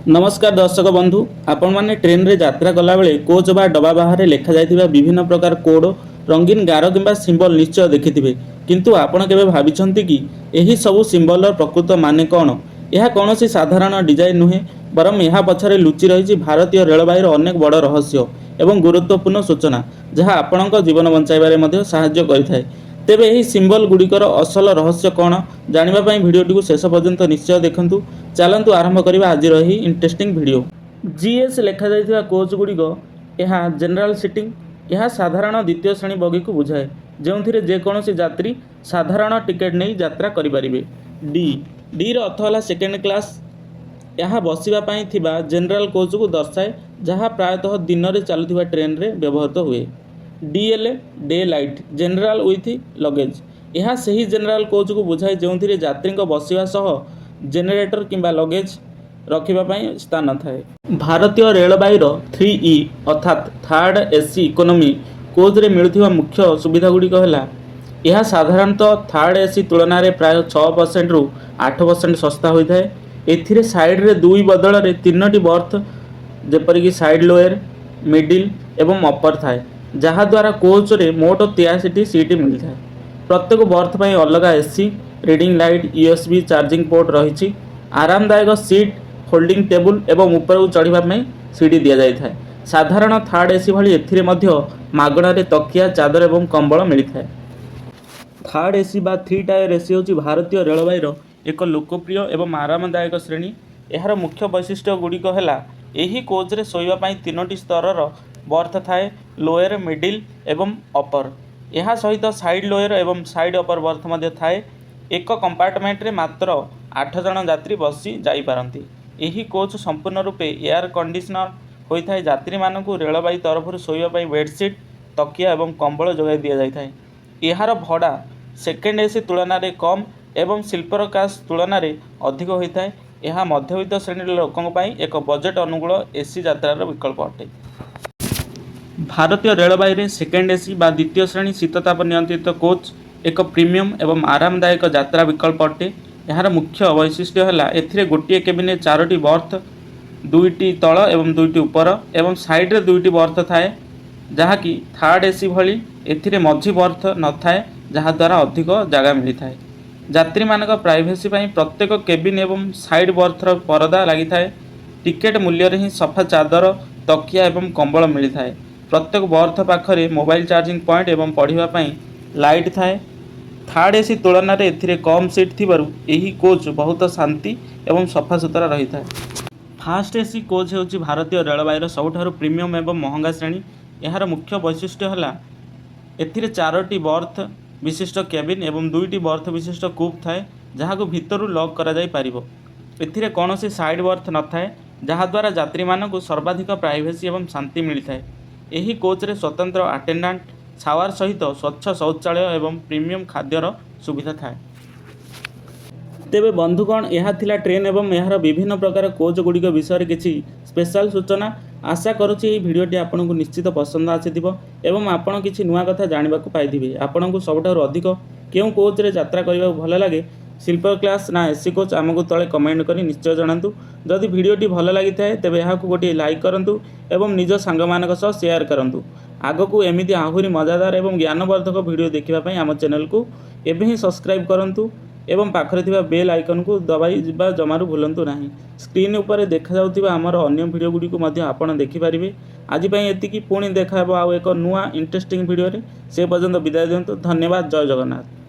नमस्कार दर्शक बंधु आपण मैंने ट्रेन रे यात्रा कला बेले कोच बा डबा बाहर लिखा जाइथिबा विभिन्न प्रकार कोड रंगीन गार किंबा सिंबल निश्चय देखिथिबे किंतु आपण केबे भाबिछंती कि एही सब सिंबल प्रकृत माने कोन। यह कौनसी साधारण डिजाइन नुहे बरम यह पछरे लुचि रही भारतीय रेलवाईर अनेक बड़ रहस्य एवं गुरुत्वपूर्ण सूचना जहाँ आपणक जीवन बंचाइबारे मध्य साहाय्य करिथाय। तेबे यही सिंबल गुड़िकर असल रहस्य कौन जानिबा भिडियोटी को शेष पर्यंत निश्चय देखंतु। चलंतु आरंभ करबा आज रही इंटरेस्टिंग वीडियो। जीएस लेखा जाइथिबा कोच गुड़िक यह जनरल सीटिंग यह साधारण द्वितीय श्रेणी बगी को बुझाए जो जेकोसी यात्री साधारण टिकेट नहीं यात्रा करें। डी डी अर्थ है सेकेंड क्लास यह बसवाई थिबा जनरल कोच को दर्शाए जहाँ प्रायतः दिन में चलुवा ट्रेन रे व्यवहृत हुए। DL day light general with luggage यह सही जनरल कोच को बुझाए जो यात्री बसवा सह जेनेटर किंबा लगेज रखापी स्थान थाए। भारतीय रेलवाईर 3E अर्थात थर्ड एसी इकोनॉमी कोच रे मिलुथिबा मुख्य सुविधा गुड़िक है यह साधारणतः थर्ड एसी तुलन में प्राय 6% रु 8% सस्ता होता है। एथिरे साइड रे दुई बदल रे 3टी बर्थ जेपरिक साइड लोअर मिडिल एवं अपर थाए जहाँ द्वारा कोच रे मोट 83टी सीट मिलता है। प्रत्येक बर्थ पर अलग AC reading light USB charging port रही। आरामदायक सीट होल्डिंग टेबुल एवं ऊपर चढ़ापी सीढ़ी दि जाए। साधारण थर्ड एसी भली एथिरे मध्य मागणारे तकिया चादर एवं कंबल मिलता है। थर्ड एसी बा 3 टायर एसी होची भारतीय रेलवाईर एक लोकप्रिय एवं आरामदायक श्रेणी। यार मुख्य वैशिष्ट्य गुड़िक है यही कोच रे शोइबापी 3टी स्तर बर्थ थाए लोअर मिडिल एवं अपर यह सहित साइड लोअर एवं साइड अपर बर्थ मध्य थाए। एक कंपार्टमेंट रे मात्र 8 जन यात्री बसी जाई पारंती। यही कोच संपूर्ण रूपे एयर कंडीशनर होता है। यात्री मानक रेलवाई तरफ शोइबापी बेडसीट तकिया एवं कंबल जोगाई दि जाए। यार भड़ा सेकेंड एसी तुलन में कम एवं स्लीपर क्लास तुलन में अधिक होता है। यह मध्यवित्त श्रेणी लोकों एक बजेट अनुकूल एसी यात्रार विकल्प अटे। भारतीय रेलवाई रे सेकेंड एसी बा द्वितीय श्रेणी शीतताप नियंत्रित कोच एक प्रीमियम एवं आरामदायक यात्रा विकल्प अटे। यार मुख्य वैशिष्ट्य है एथिरे गोटे केबिन 4टी बर्थ 2टी तल एवं 2टी ऊपर एवं साइड रे 2टी बर्थ थाए जहाँकि थर्ड एसी भली एथिरे मझी बर्थ न थाए जहाँ द्वारा अधिक जगह मिलता है। यात्री मानक प्राइवेसी प्रत्येक केबिन एवं साइड बर्थर परदा लगी थाए। टिकेट मूल्य ही सफा चादर तकिया एवं कंबल मिलता है। प्रत्येक बर्थ पाखरे मोबाइल चार्जिंग पॉइंट एवं पढ़ापी लाइट थाए। थर्ड एसी तुलन में एथिरे कम सीट थिबारु एही कोच बहुत शांति एवं सफा सुतरा रही था। फास्ट एसी कोच होची भारतीय रेलवाईर सबुठारु प्रीमियम एवं महंगा श्रेणी। यार मुख्य वैशिष्ट्य है एथिरे 4टी बर्थ विशिष्ट केबिन एवं 2टी बर्थ विशिष्ट कूप थाए जहाँ को भितरु लॉक करा जाई पारिबो। एथिरे कौनसी साइड बर्थ न थाए जहाँ द्वारा यात्री मानक सर्वाधिक प्राइवेसी एवं शांति मिलता है। यही कोच रे स्वतंत्र अटेंडेंट शावर सहित स्वच्छ शौचालय एवं प्रीमियम खाद्यर सुविधा थाए। तेबे बंधुगण यह थिला ट्रेन एवं यार विभिन्न प्रकार कोच गुड़िक विषय किसी स्पेशल सूचना। आशा करुच्ची ये भिडियोटी आपन को निश्चित पसंद आसीथिबो एवं आपण किछि नुआ कथा जानिबा को पाइथिबे। आपन को सबठारु अधिक केउ कोच रे यात्रा करिबा भल लागे स्लीपर क्लास ना एसी कोच आमको तले कमेंट करी निश्चय जणातु। जदि भिडियोटी भल लागि थाए तेबे याहाकु गोटे लाइक करंतु एवं निज सांग मानक सह शेयर करंतु। आगकू एमिति आहुरी मजादार एवं ज्ञानवर्धक वीडियो देखिबा पई आम चैनल को एबे ही सब्सक्राइब करंतु एवं पाखरे थिबा बेल आइकन को दबाई जिबा जमारू भूलंतु नाही। स्क्रीन ऊपर देखा जाउथिबा हमर अन्य वीडियो गुडी को मध्ये आपण देखि परिबे। आज पई एतिकी पुणी देखाबो आ एक नुआ इंटरेस्टिंग वीडियो रे। से पर्यंत विदाय दियंतु। धन्यवाद। जय जगन्नाथ।